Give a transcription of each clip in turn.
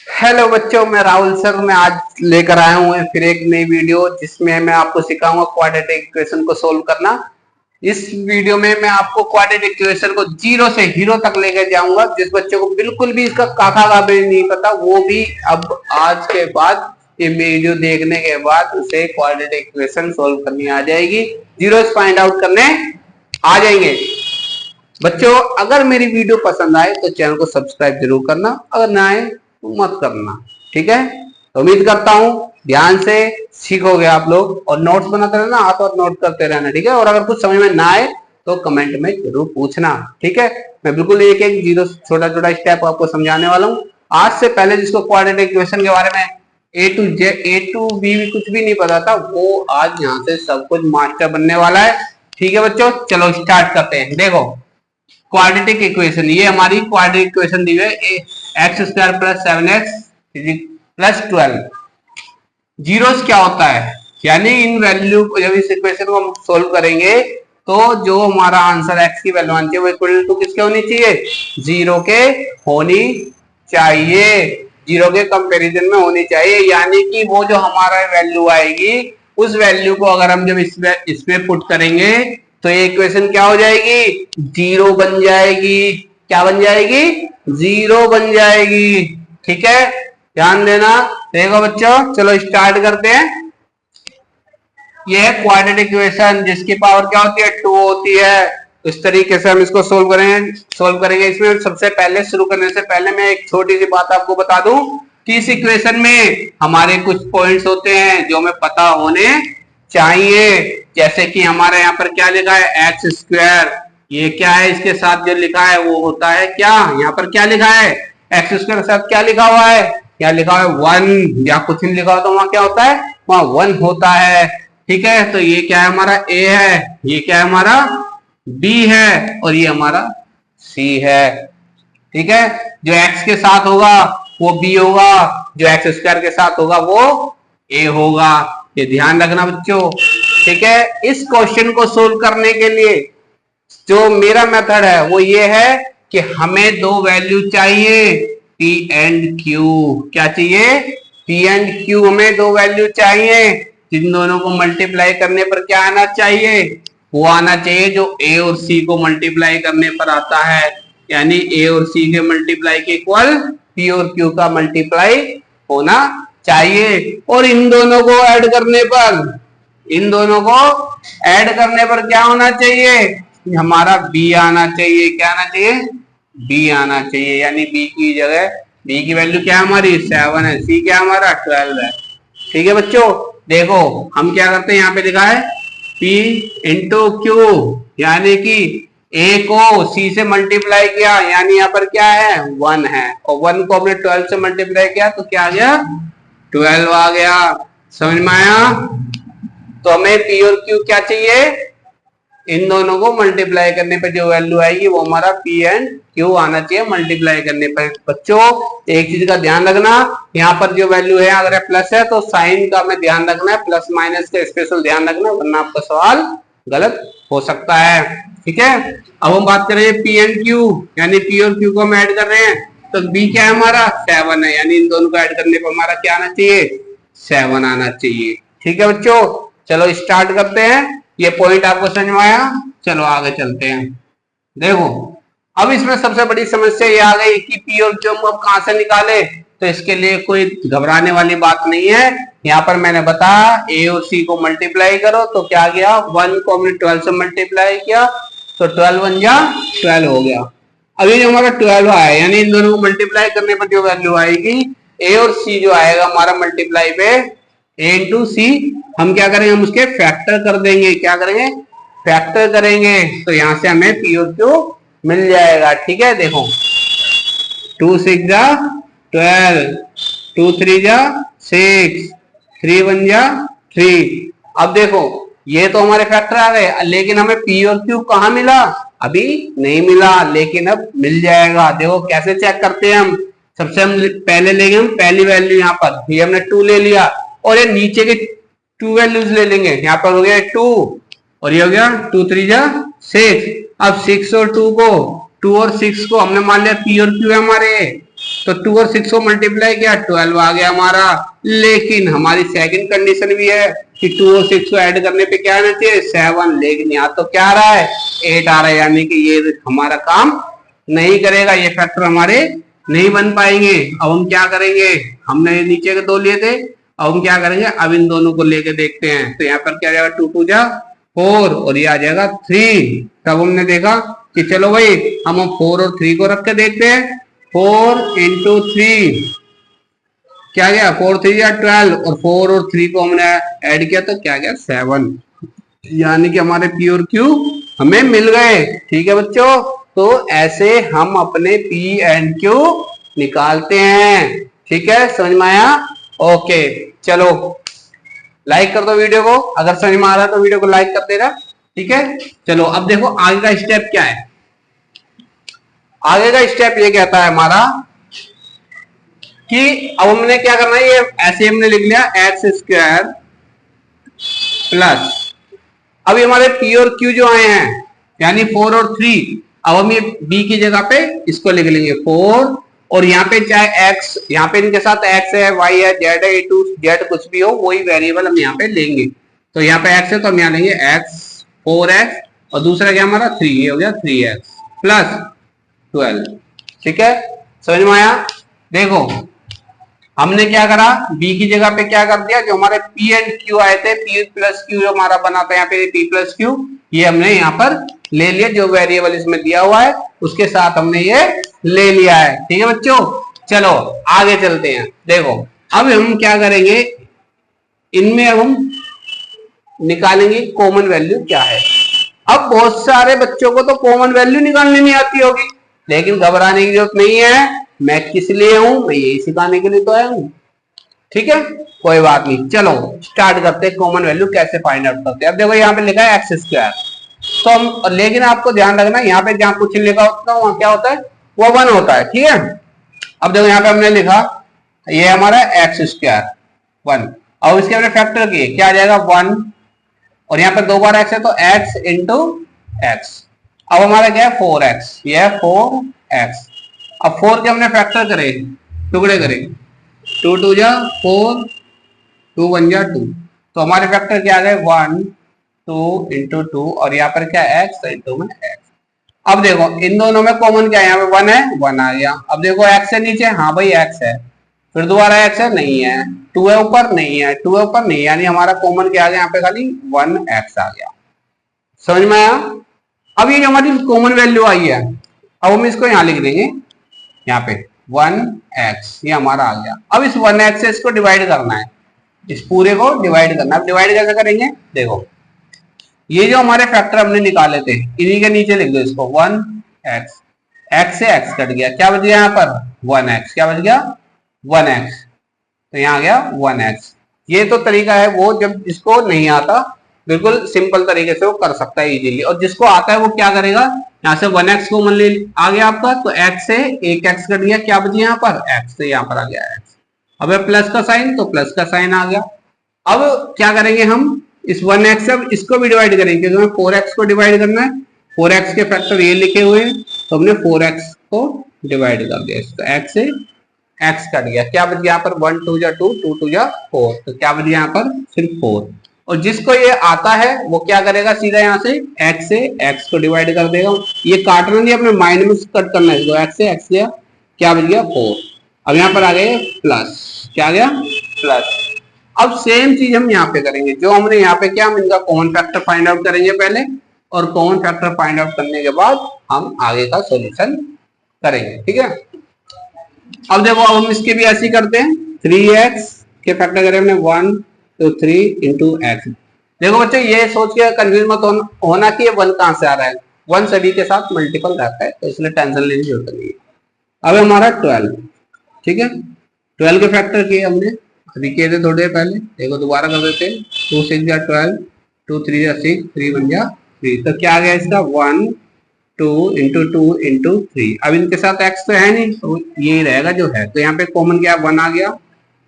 Hello बच्चों, मैं Rahul sir. मैं आज लेकर आया हूँ फिर एक नई वीडियो जिसमें मैं आपको सिखाऊंगा क्वाड्रेटिक इक्वेशन को सोल्व करना। इस वीडियो में मैं आपको क्वाड्रेटिक इक्वेशन को जीरो से हीरो तक लेकर जाऊंगा। जिस बच्चे को बिल्कुल भी इसका काका का भी नहीं पता, वो भी अब आज के बाद ये वीडियो देखने के बाद उसे क्वाड्रेटिक इक्वेशन सोल्व करनी आ जाएगी, जीरो फाइंड आउट करने आ जाएंगे। बच्चों, अगर मेरी वीडियो पसंद आए तो चैनल को सब्सक्राइब जरूर करना, अगर ना आए तो मत करना। ठीक है, तो उम्मीद करता हूं ध्यान से सीखोगे आप लोग, और नोट्स बनाते रहना, हाथ और नोट करते रहना। ठीक है, और अगर कुछ समझ में ना आए तो कमेंट में जरूर पूछना। ठीक है, मैं बिल्कुल एक एक जीरो छोटा छोटा स्टेप आपको समझाने वाला हूँ। आज से पहले जिसको क्वाड्रेटिक इक्वेशन के बारे में ए टू बी भी कुछ भी नहीं पता था, वो आज यहाँ से सब कुछ मास्टर बनने वाला है। ठीक है बच्चों, चलो स्टार्ट करते हैं। देखो, क्वाड्रेटिक इक्वेशन, ये हमारी क्वाड्रेटिक इक्वेशन दी हुई है, x square plus 7x plus 12। Zeros क्या होता है, यानी इन वैल्यू को जब इस इक्वेशन को हम सोल्व करेंगे तो जो हमारा आंसर x की वैल्यू आनी चाहिए वो इक्वल टू किसके होनी चाहिए, जीरो के होनी चाहिए, जीरो के कंपैरिजन में होनी चाहिए। यानी कि वो जो हमारा वैल्यू आएगी उस वैल्यू को अगर हम जब इसमें पुट करेंगे तो ये इक्वेशन क्या हो जाएगी, जीरो बन जाएगी। क्या बन जाएगी, जीरो बन जाएगी। ठीक है, ध्यान देना। देखो बच्चों, चलो स्टार्ट करते हैं। ये है क्वाड्रेटिक इक्वेशन जिसकी पावर क्या होती है, 2 होती है। इस तरीके से हम इसको सोल्व करेंगे। इसमें सबसे पहले शुरू करने से पहले मैं एक छोटी सी बात आपको बता दूं कि इस इक्वेशन में हमारे कुछ पॉइंट्स होते हैं जो हमें पता होने चाहिए। जैसे कि हमारे यहाँ पर क्या लिखा है, एक्स स्क्वायर, ये क्या है, इसके साथ जो लिखा है वो होता है क्या, यहाँ पर क्या लिखा है, एक्स स्क्वायर के साथ क्या लिखा हुआ है, क्या लिखा हुआ है, वन, या कुछ नहीं लिखा हुआ तो वहां क्या होता है, वहां वन होता है। ठीक है, तो ये क्या है, हमारा ए है, ये क्या है, हमारा बी है, और ये हमारा सी है। ठीक है, जो एक्स के साथ होगा वो बी होगा, जो एक्स स्क्वायर के साथ होगा वो ए होगा। ये ध्यान रखना बच्चों। ठीक है, इस क्वेश्चन को सोल्व करने के लिए जो मेरा मेथड है वो ये है कि हमें दो वैल्यू चाहिए, पी एंड क्यू। क्या चाहिए, पी एंड क्यू, हमें दो वैल्यू चाहिए जिन दोनों को मल्टीप्लाई करने पर क्या आना चाहिए, वो आना चाहिए जो ए और सी को मल्टीप्लाई करने पर आता है। यानी ए और सी के मल्टीप्लाई के इक्वल पी और क्यू का मल्टीप्लाई होना चाहिए। और इन दोनों को ऐड करने पर, इन दोनों को ऐड करने पर क्या होना चाहिए, हमारा बी आना चाहिए। क्या आना चाहिए, बी आना चाहिए। यानी बी की जगह, बी की वैल्यू क्या है हमारी, 7 है, सी क्या हमारा 12 है। ठीक है बच्चों, देखो हम क्या करते हैं, यहाँ पे लिखा है P इंटू क्यू, यानी कि ए को सी से मल्टीप्लाई किया, यानी यहाँ पर क्या है, 1 है, और 1 को हमने 12 से मल्टीप्लाई किया तो क्या आ गया, 12 आ गया। समझ में आया। तो हमें पी और क्यू क्या चाहिए, इन दोनों को मल्टीप्लाई करने पर जो वैल्यू आएगी वो हमारा पी एंड क्यू आना चाहिए मल्टीप्लाई करने पर। बच्चों, एक चीज का ध्यान रखना, यहाँ पर जो वैल्यू है अगर प्लस है तो साइन का हमें ध्यान रखना है, प्लस माइनस का स्पेशल ध्यान रखना, वरना आपका सवाल गलत हो सकता है। ठीक है, अब हम बात करें पी एंड क्यू, यानी पी और क्यू को हम ऐड कर रहे हैं तो बी क्या है हमारा, 7 है, यानी इन दोनों को ऐड करने पर हमारा क्या आना चाहिए, 7 आना चाहिए। ठीक है बच्चों, चलो स्टार्ट करते हैं। ये पॉइंट आपको समझ में आया, चलो आगे चलते हैं। देखो, अब इसमें सबसे बड़ी समस्या ये आ गई कि पी और क्यू अब कहां से निकाले, तो इसके लिए कोई घबराने वाली बात नहीं है। यहाँ पर मैंने बताया ए और सी को मल्टीप्लाई करो तो क्या गया, 1 को हमने 12 से मल्टीप्लाई किया तो 12 1 जा 12 हो गया। अभी जो हमारा 12 आया, यानी इन दोनों को मल्टीप्लाई करने पर जो वैल्यू आएगी, ए और सी जो आएगा हमारा मल्टीप्लाई पे, ए इंटू सी, हम क्या करेंगे, हम उसके फैक्टर कर देंगे। क्या करेंगे, फैक्टर करेंगे, तो यहां से हमें पी और क्यू मिल जाएगा। ठीक है, देखो 2 6 जा 12, 2 3 जा 6, 3 1 जा 3। अब देखो ये तो हमारे फैक्टर आ गए, लेकिन हमें पी और क्यू कहाँ मिला, अभी नहीं मिला, लेकिन अब मिल जाएगा। देखो कैसे चेक करते हैं हम, सबसे हम पहले लेंगे हम पहली वैल्यू, यहाँ पर ये हमने 2 ले लिया, और ये नीचे के 2 वैल्यूज ले लेंगे। यहाँ पर हो गया 2 और ये हो गया 2 3 जा 6। अब 6 और 2 को, 2 और 6 को हमने मान लिया पी और क्यू है हमारे, तो 2 और 6 को मल्टीप्लाई किया 12 आ गया हमारा। लेकिन हमारी सेकंड कंडीशन भी है कि 2 और 6 को ऐड करने पे क्या आना चाहिए 7, लेकिन यहाँ तो क्या आ रहा है 8 आ रहा है, यानी कि ये हमारा काम नहीं करेगा, ये फैक्टर हमारे नहीं बन पाएंगे। अब हम क्या करेंगे, हमने नीचे के दो लिए थे, अब हम क्या करेंगे, अब इन दोनों को लेके देखते हैं। तो यहाँ पर क्या जाएगा 2 2 जा 4 और ये आ जाएगा 3। तब हमने देखा कि चलो भाई हम 4 और 3 को रख के देखते हैं। 4 इंटू 3 क्या गया 4 3 या 12 और 4 और 3 को हमने ऐड किया तो क्या गया 7, यानी कि हमारे पी और क्यू हमें मिल गए। ठीक है बच्चों, तो ऐसे हम अपने पी एंड क्यू निकालते हैं। ठीक है, समझ में आया? ओके, चलो लाइक कर दो वीडियो को, अगर समझ में आ रहा है तो वीडियो को लाइक कर देना। ठीक है, चलो अब देखो आगे का स्टेप क्या है। आगे का स्टेप ये कहता है हमारा कि अब हमने क्या करना है, ये ऐसे हमने लिख लिया एक्स स्क्वायर प्लस, अभी हमारे पी और क्यू जो आए हैं यानी 4 और 3, अब हम ये बी की जगह पे इसको लिख लेंगे 4, और यहाँ पे चाहे एक्स, यहाँ पे इनके साथ एक्स है, वाई है, जेड है, टू जेड कुछ भी हो वही वेरिएबल हम यहाँ पे लेंगे। तो यहाँ पे एक्स है तो हम यहाँ लेंगे एक्स 4x और दूसरा क्या हमारा 3, ये हो गया 3x प्लस 12। ठीक है, समझ में आया? देखो हमने क्या करा, b की जगह पे क्या कर दिया, जो हमारे p एंड q आए थे, p प्लस q जो हमारा बना था यहाँ पे p प्लस q, ये हमने यहाँ पर ले लिया, जो वेरिएबल इसमें दिया हुआ है उसके साथ हमने ये ले लिया है। ठीक है बच्चों, चलो आगे चलते हैं। देखो अब हम क्या करेंगे, इनमें अब हम निकालेंगे कॉमन वैल्यू क्या है। अब बहुत सारे बच्चों को तो कॉमन वैल्यू निकालनी नहीं आती होगी, लेकिन घबराने की जरूरत नहीं है, मैं किस लिए हूं, मैं यही सिखाने के लिए तो आया हूं। ठीक है, कोई बात नहीं, चलो स्टार्ट करते हैं कॉमन वैल्यू कैसे फाइंड आउट करते हैं। अब देखो यहाँ पे लिखा है एक्स स्क्वायर, तो हम, लेकिन आपको ध्यान रखना यहाँ पे जहां कुछ लिखा होता है वहां क्या होता है, वो 1 होता है। ठीक है, अब देखो यहाँ पे हमने लिखा ये हमारा एक्स स्क्वायर 1, और इसके हमने फैक्टर किए, क्या आ जाएगा 1, और यहाँ पे 2 बार एक्स है तो एक्स इंटू एक्स। अब हमारा क्या है 4x, ये है 4x। अब 4 के हमने फैक्टर करे, टुकड़े करे, 2 2 जा 4, 2 1 जा 2, तो हमारे फैक्टर क्या आ गए 1 2 इंटू 2, और यहाँ पर क्या है x इंटू में x। अब देखो इन दोनों में कॉमन क्या है, यहाँ पे 1 है, 1 आ गया। अब देखो x है नीचे, हाँ भाई x है, फिर दोबारा x है, नहीं है, 2 है ऊपर, नहीं है, 2 है ऊपर, नहीं, यानी हमारा कॉमन क्या आ गया यहाँ पे खाली 1x आ गया। समझ में आया? अब ये जो हमारी कॉमन वैल्यू आई है, अब हम इसको यहाँ लिख देंगे, यहाँ पे 1x ये हमारा आ गया। अब इस 1x से इसको डिवाइड करना है, इस पूरे को डिवाइड करना है। डिवाइड कैसे करेंगे, देखो ये जो हमारे फैक्टर हमने निकाले थे इन्हीं के नीचे लिख दो इसको 1x, x से x कट गया, क्या बच गया यहाँ पर 1x, क्या बच गया 1x, तो यहाँ आ गया 1x। ये तो तरीका है वो जब जिसको नहीं आता, बिल्कुल सिंपल तरीके से वो कर सकता है इजीली, और जिसको आता है वो क्या करेगा, यहाँ से 1x को मान ले आ गया आपका, तो x से एक x कट गया, क्या बची यहाँ पर x, से यहाँ पर आ गया x। अब प्लस का साइन, तो प्लस का साइन आ गया। अब क्या करेंगे हम, इस 1x से अब इसको भी डिवाइड करेंगे, क्योंकि हमें 4x को डिवाइड करना है, 4x के फैक्टर ये लिखे हुए हैं, तो हमने 4x को डिवाइड कर दिया, तो x से x कट गया, क्या बच गया यहाँ पर 1 2 जा 2, 2 2 जा 4, तो क्या बच गया यहाँ पर सिर्फ 4। और जिसको ये आता है वो क्या करेगा, सीधा यहाँ से x से x को डिवाइड कर देगा, ये काटना नहीं, अपने माइंड में कट करना है इसको, x से x गया, क्या बच गया 4। अब यहाँ पर आ गए प्लस, क्या आ गया प्लस। अब सेम चीज हम यहाँ पे करेंगे, जो हमने यहाँ पे किया, हम इनका कॉमन फैक्टर फाइंड आउट करेंगे पहले, और कॉमन फैक्टर फाइंड आउट करने के बाद हम आगे का सॉल्यूशन करेंगे। ठीक है, अब देखो अब हम इसके भी ऐसे ही करते हैं, 3x के फैक्टर करें हमने 1 तो 3 इंटू एक्स। देखो बच्चे ये सोच के कंफ्यूज मत होना कि ये 1 कहां से आ रहा है, 1 सभी के साथ मल्टीपल रहता है, तो इसलिए टेंशन लेने की जरूरत नहीं है। अब हमारा 12, ठीक है, 12 के फैक्टर किए हमने, अभी किए थे थोड़ी देर पहले, देखो दोबारा कर देते हैं, 2 6 जा 12, 2 3 जा 6, 3 1 जा 3, तो क्या आ गया इसका 1 2 इंटू 2 इंटू 3। अब इनके साथ x तो है नहीं, तो ये रहेगा जो है, तो यहाँ पे कॉमन क्या 1 आ गया,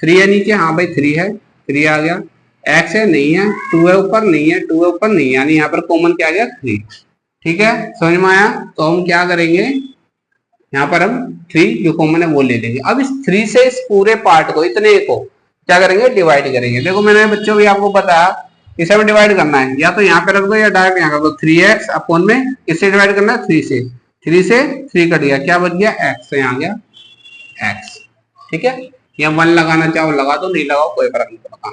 3 है नीचे, हाँ भाई 3 है, 3 आ गया, x है नहीं है, 2 है ऊपर नहीं है, 2 है ऊपर नहीं है, यानी यहाँ पर कॉमन क्या आ गया 3। ठीक है, समझ में आया? तो हम क्या करेंगे, यहाँ पर हम 3 जो कॉमन है वो ले लेंगे। अब इस 3 से इस पूरे पार्ट को, इतने को क्या करेंगे, डिवाइड करेंगे। देखो मैंने बच्चों भी आपको बताया इसे हमें डिवाइड करना है, या तो यहाँ पे रख दो या डायरेक्ट यहाँ कर दो। 3x अपॉन में किससे डिवाइड करना है, 3 से। 3 से 3 कट गया, क्या बच गया, x। यहाँ आ गया x, ठीक है। यहाँ 1 लगाना चाहो लगा दो, नहीं लगाओ कोई फर्क नहीं पड़ता।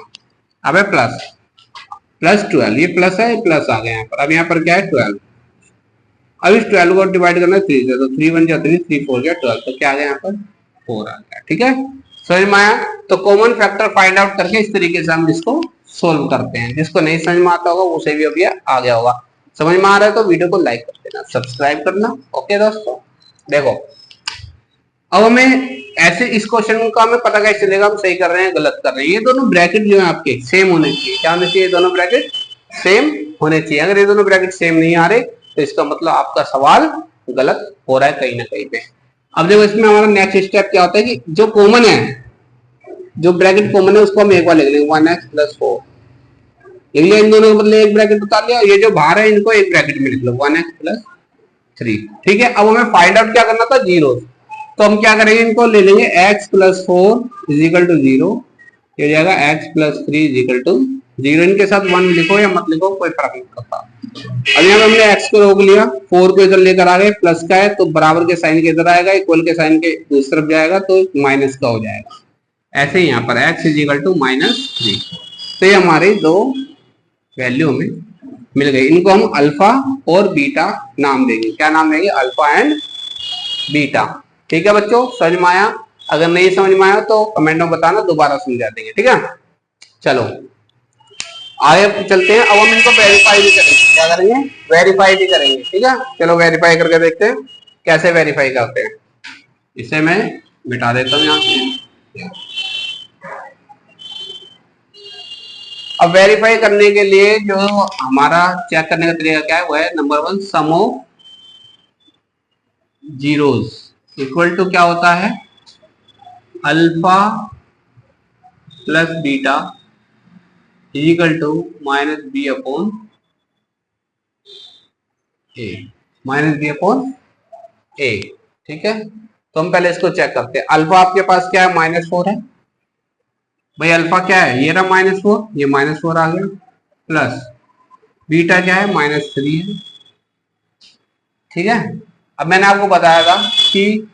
अब है प्लस 12, ये प्लस है, प्लस आ गया यहाँ पर। अब यहाँ पर क्या है, 12। अब इस 12 को डिवाइड करना है 3 से, तो 3 1 जा 3, 3 4 जा 12, तो क्या आ गया यहाँ पर 4 आ गया, ठीक है। समझ में आया। तो कॉमन फैक्टर फाइंड आउट करके इस तरीके से हम इसको सोल्व करते हैं। जिसको नहीं समझ में आता होगा उसे भी अभी आ गया होगा। समझ में आ रहा है तो वीडियो को लाइक कर देना, सब्सक्राइब करना। ओके दोस्तों, देखो अब हमें ऐसे इस क्वेश्चन का हमें पता कैसे चलेगा हम सही कर रहे हैं गलत कर रहे हैं। ये दोनों ब्रैकेट जो है आपके सेम होने चाहिए। क्या होने चाहिए, दोनों ब्रैकेट सेम होने चाहिए। अगर ये दोनों ब्रैकेट सेम नहीं आ रहे तो इसका मतलब आपका सवाल गलत हो रहा है कहीं ना कहीं पे। अब देखो इसमें हमारा नेक्स्ट स्टेप क्या होता है कि जो कॉमन है, जो ब्रैकेट कॉमन है उसको हम एक बार लिख लेंगे 1x + 4। इन दोनों के बदले एक ब्रैकेट उतार लिया, ये जो बाहर है इनको एक ब्रैकेट में लिख लो 1x + 3, ठीक है। अब हमें फाइंड आउट क्या करना था, जीरो। तो हम क्या करेंगे, इनको ले लेंगे x + 4 = 0, ये हो जाएगा x + 3 = 0। इनके साथ 1 लिखो या मत लिखो कोई फर्क नहीं पड़ता। अब यहाँ पे हमने x को रोक लिया, 4 को इधर लेकर आ गए, प्लस का है तो बराबर के साइन के इधर आएगा, इक्वल के साइन के दूसरी तरफ जाएगा तो माइनस का हो जाएगा। ऐसे ही यहाँ पर x = -3। तो ये हमारी दो वैल्यू में मिल गई। इनको हम अल्फा और बीटा नाम देंगे। क्या नाम देंगे, अल्फा एंड बीटा, ठीक है बच्चों। समझ में आया। अगर नहीं समझ में आया तो कमेंट में बताना, दोबारा समझा देंगे, ठीक है। चलो आगे चलते हैं। अब हम इनको वेरीफाई भी करेंगे। क्या करेंगे, वेरीफाई भी करेंगे, ठीक है। चलो वेरीफाई करके देखते हैं कैसे वेरीफाई करते हैं। इसे मैं मिटा देता हूँ यहाँ से। अब वेरीफाई करने के लिए जो हमारा चेक करने का तरीका क्या है, वो है number 1, sum of zeros equal to क्या होता है, alpha + beta equal to -b upon a, -b upon a, ठीक है। तो हम पहले इसको चेक करते हैं। अल्फा आपके पास क्या है, -4 है भाई। अल्फा क्या है, ये रहा -4, ये -4 आ गया, प्लस बीटा क्या है, -3 है, ठीक है। अब मैंने आपको बताया था कि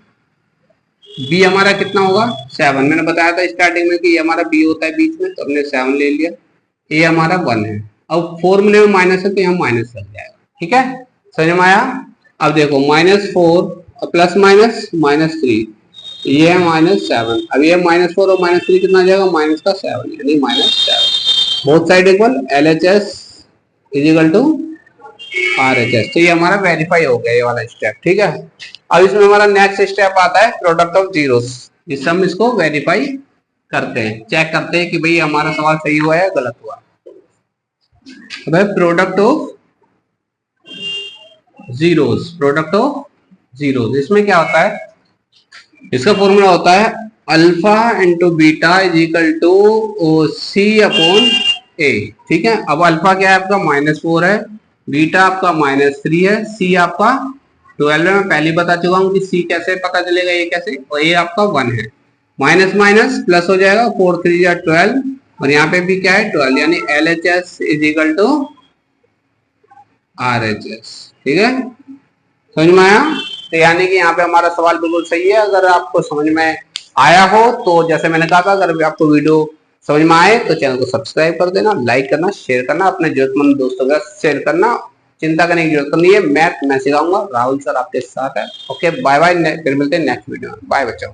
b हमारा कितना होगा, 7। मैंने बताया था स्टार्टिंग में कि ये हमारा b होता है बीच में, तो हमने 7 ले लिया। a हमारा 1 है। अब फॉर्मूले में माइनस है तो यहाँ माइनस लग जाएगा, ठीक है। समझ में आया। अब देखो -4 प्लस माइनस -3, ये है -7। अब ये -4 और -3 कितना आ जाएगा, माइनस का 7, यानी -7। Both side equal, LHS = RHS। तो ये हमारा वेरीफाई हो गया ये वाला स्टेप, ठीक है। अब इसमें हमारा नेक्स्ट स्टेप आता है प्रोडक्ट ऑफ जीरोस, जिससे हम इसको वेरीफाई करते हैं, चेक करते हैं कि भाई हमारा सवाल सही हुआ है गलत हुआ। अब product of zeros, product of zeros, इसमें क्या होता है, इसका फॉर्मूला होता है अल्फा × बीटा = C/A, ठीक है। अब अल्फा क्या है आपका, -4 है, बीटा आपका -3 है, सी आपका 12 है। मैं पहले बता चुका हूँ कि सी कैसे पता चलेगा, ये कैसे, और ये आपका 1 है। माइनस माइनस प्लस हो जाएगा, 4 3 या 12, और यहाँ पे भी क्या है 12, यानी LHS = RHS, ठीक है। समझ में आया। तो यानी कि यहाँ पे हमारा सवाल बिल्कुल सही है। अगर आपको समझ में आया हो तो जैसे मैंने कहा था, अगर आपको वीडियो समझ में आए तो चैनल को सब्सक्राइब कर देना, लाइक करना, शेयर करना, अपने जरूरतमंद दोस्तों के साथ शेयर करना। चिंता करने की जरूरत नहीं है, मैथ मैं सिखाऊंगा, राहुल सर आपके साथ है। ओके बाय बाय, फिर मिलते हैं नेक्स्ट वीडियो में। बाय बच्चों।